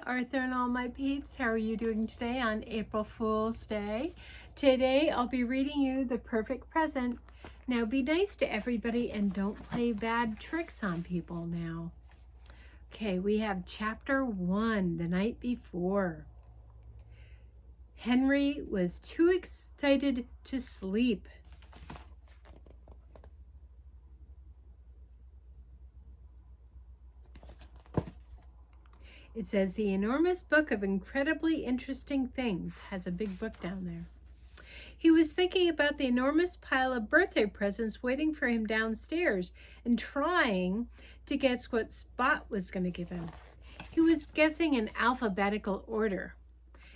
Arthur and all my peeps. How are you doing today on April Fool's Day? Today I'll be reading you The Perfect Present. Now be nice to everybody and don't play bad tricks on people now. Okay, we have chapter 1, The Night Before. Henry was too excited to sleep. It says the enormous book of incredibly interesting things has a big book down there. He was thinking about the enormous pile of birthday presents waiting for him downstairs and trying to guess what Spot was going to give him. He was guessing in alphabetical order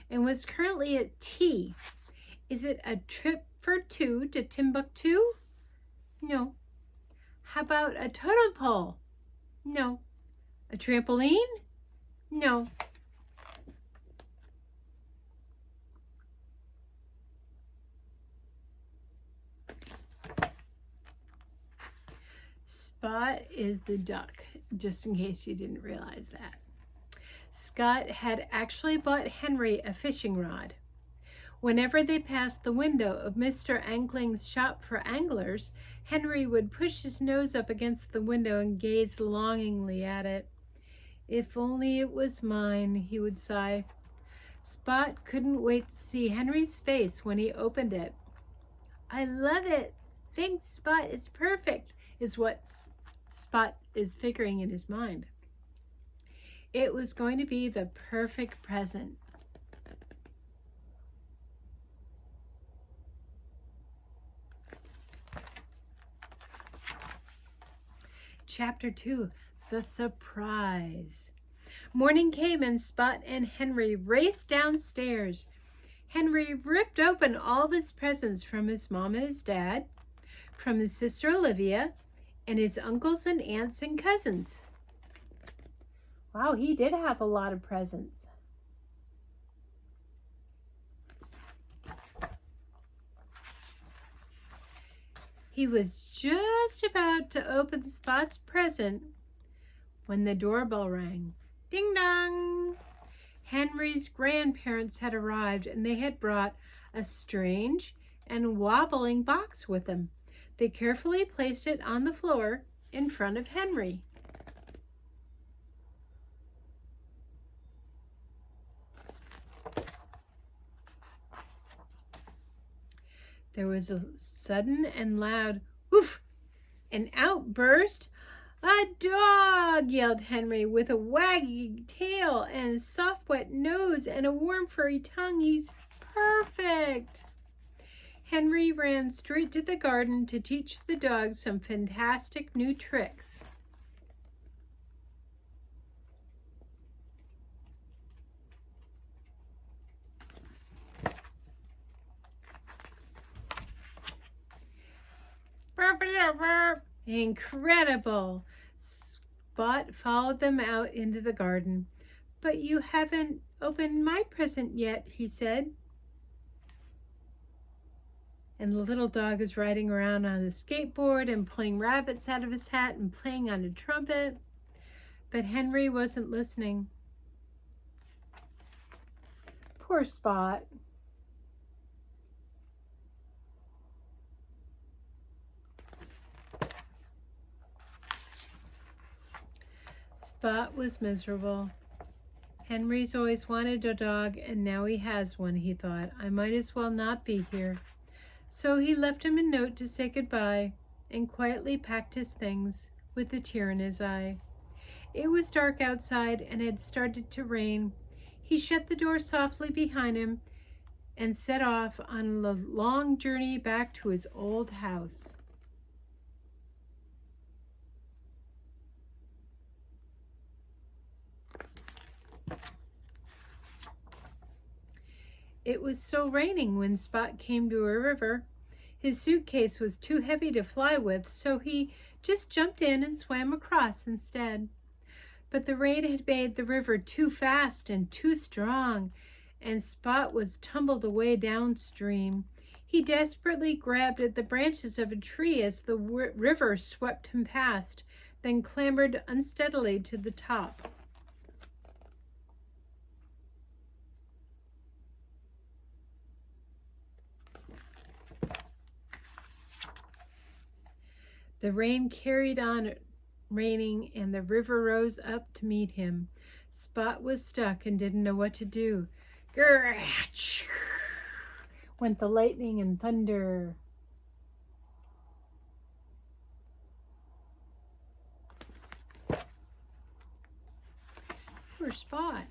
and was currently at tea. Is it a trip for two to Timbuktu? No. How about a totem pole? No. A trampoline? No. Spot is the duck, just in case you didn't realize that. Scott had actually bought Henry a fishing rod. Whenever they passed the window of Mr. Angling's shop for anglers, Henry would push his nose up against the window and gaze longingly at it. If only it was mine, he would sigh. Spot couldn't wait to see Henry's face when he opened it. I love it. Thanks, Spot. It's perfect, is what Spot is figuring in his mind. It was going to be the perfect present. Chapter 2, The Surprise. Morning came and Spot and Henry raced downstairs. Henry ripped open all of his presents from his mom and his dad, from his sister Olivia, and his uncles and aunts and cousins. Wow, he did have a lot of presents. He was just about to open Spot's present when the doorbell rang. Ding dong! Henry's grandparents had arrived and they had brought a strange and wobbling box with them. They carefully placed it on the floor in front of Henry. There was a sudden and loud woof, an outburst. A dog, yelled Henry, with a waggy tail and a soft wet nose and a warm furry tongue. He's perfect. Henry ran straight to the garden to teach the dog some fantastic new tricks. Incredible! Spot followed them out into the garden. But you haven't opened my present yet, he said. And the little dog is riding around on a skateboard and pulling rabbits out of his hat and playing on a trumpet. But Henry wasn't listening. Poor Spot. Spot was miserable. Henry's always wanted a dog, and now he has one, he thought. I might as well not be here. So he left him a note to say goodbye and quietly packed his things with a tear in his eye. It was dark outside and had started to rain. He shut the door softly behind him and set off on a long journey back to his old house. It was still raining when Spot came to a river. His suitcase was too heavy to fly with, so he just jumped in and swam across instead. But the rain had made the river too fast and too strong, and Spot was tumbled away downstream. He desperately grabbed at the branches of a tree as the river swept him past, then clambered unsteadily to the top. The rain carried on raining, and the river rose up to meet him. Spot was stuck and didn't know what to do. Grrrch! Went the lightning and thunder. Poor Spot.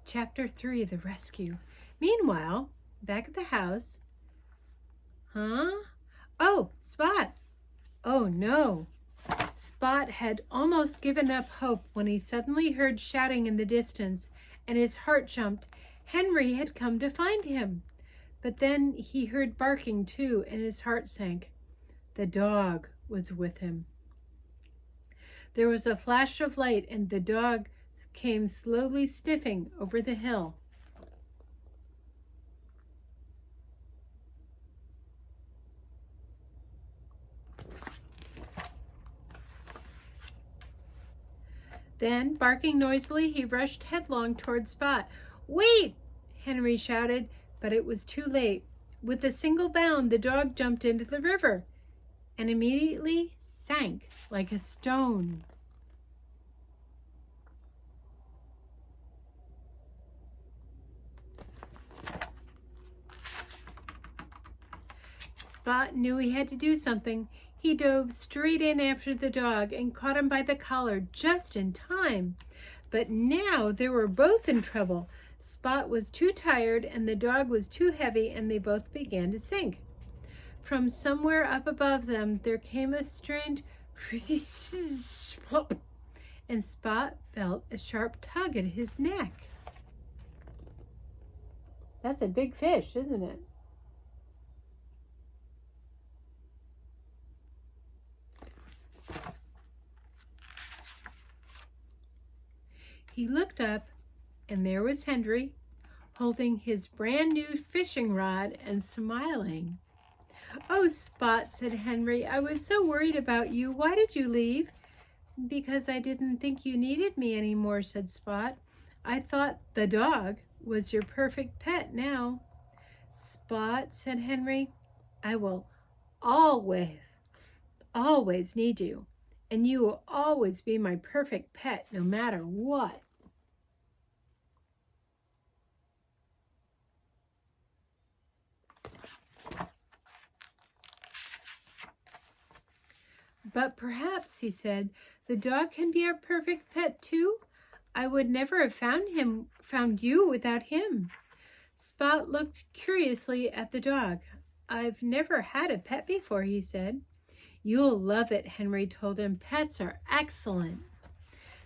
Chapter 3, The Rescue. Meanwhile, back at the house. Huh? Oh, Spot! Oh no! Spot had almost given up hope when he suddenly heard shouting in the distance, and his heart jumped. Henry had come to find him. But then he heard barking too, and his heart sank. The dog was with him. There was a flash of light, and the dog came slowly sniffing over the hill. Then, barking noisily, he rushed headlong toward Spot. "Wait!" Henry shouted, but it was too late. With a single bound, the dog jumped into the river and immediately sank like a stone. Spot knew he had to do something. He dove straight in after the dog and caught him by the collar just in time. But now they were both in trouble. Spot was too tired and the dog was too heavy, and they both began to sink. From somewhere up above them there came a strange plop, and Spot felt a sharp tug at his neck. That's a big fish, isn't it? He looked up, and there was Henry, holding his brand new fishing rod and smiling. "Oh, Spot," said Henry, "I was so worried about you. Why did you leave?" "Because I didn't think you needed me anymore," said Spot. "I thought the dog was your perfect pet now." "Spot," said Henry, "I will always need you, and you will always be my perfect pet no matter what." "But perhaps," he said, "the dog can be our perfect pet too? I would never have found you without him." Spot looked curiously at the dog. "I've never had a pet before," he said. "You'll love it," Henry told him. "Pets are excellent."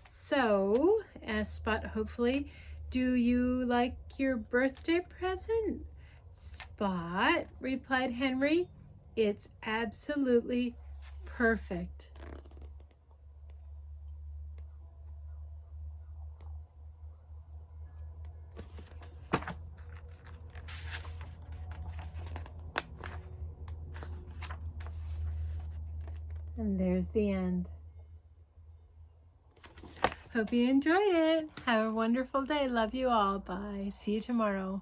"So," asked Spot hopefully, "do you like your birthday present?" "Spot," replied Henry, "it's absolutely perfect." And there's the end. Hope you enjoyed it. Have a wonderful day. Love you all. Bye. See you tomorrow.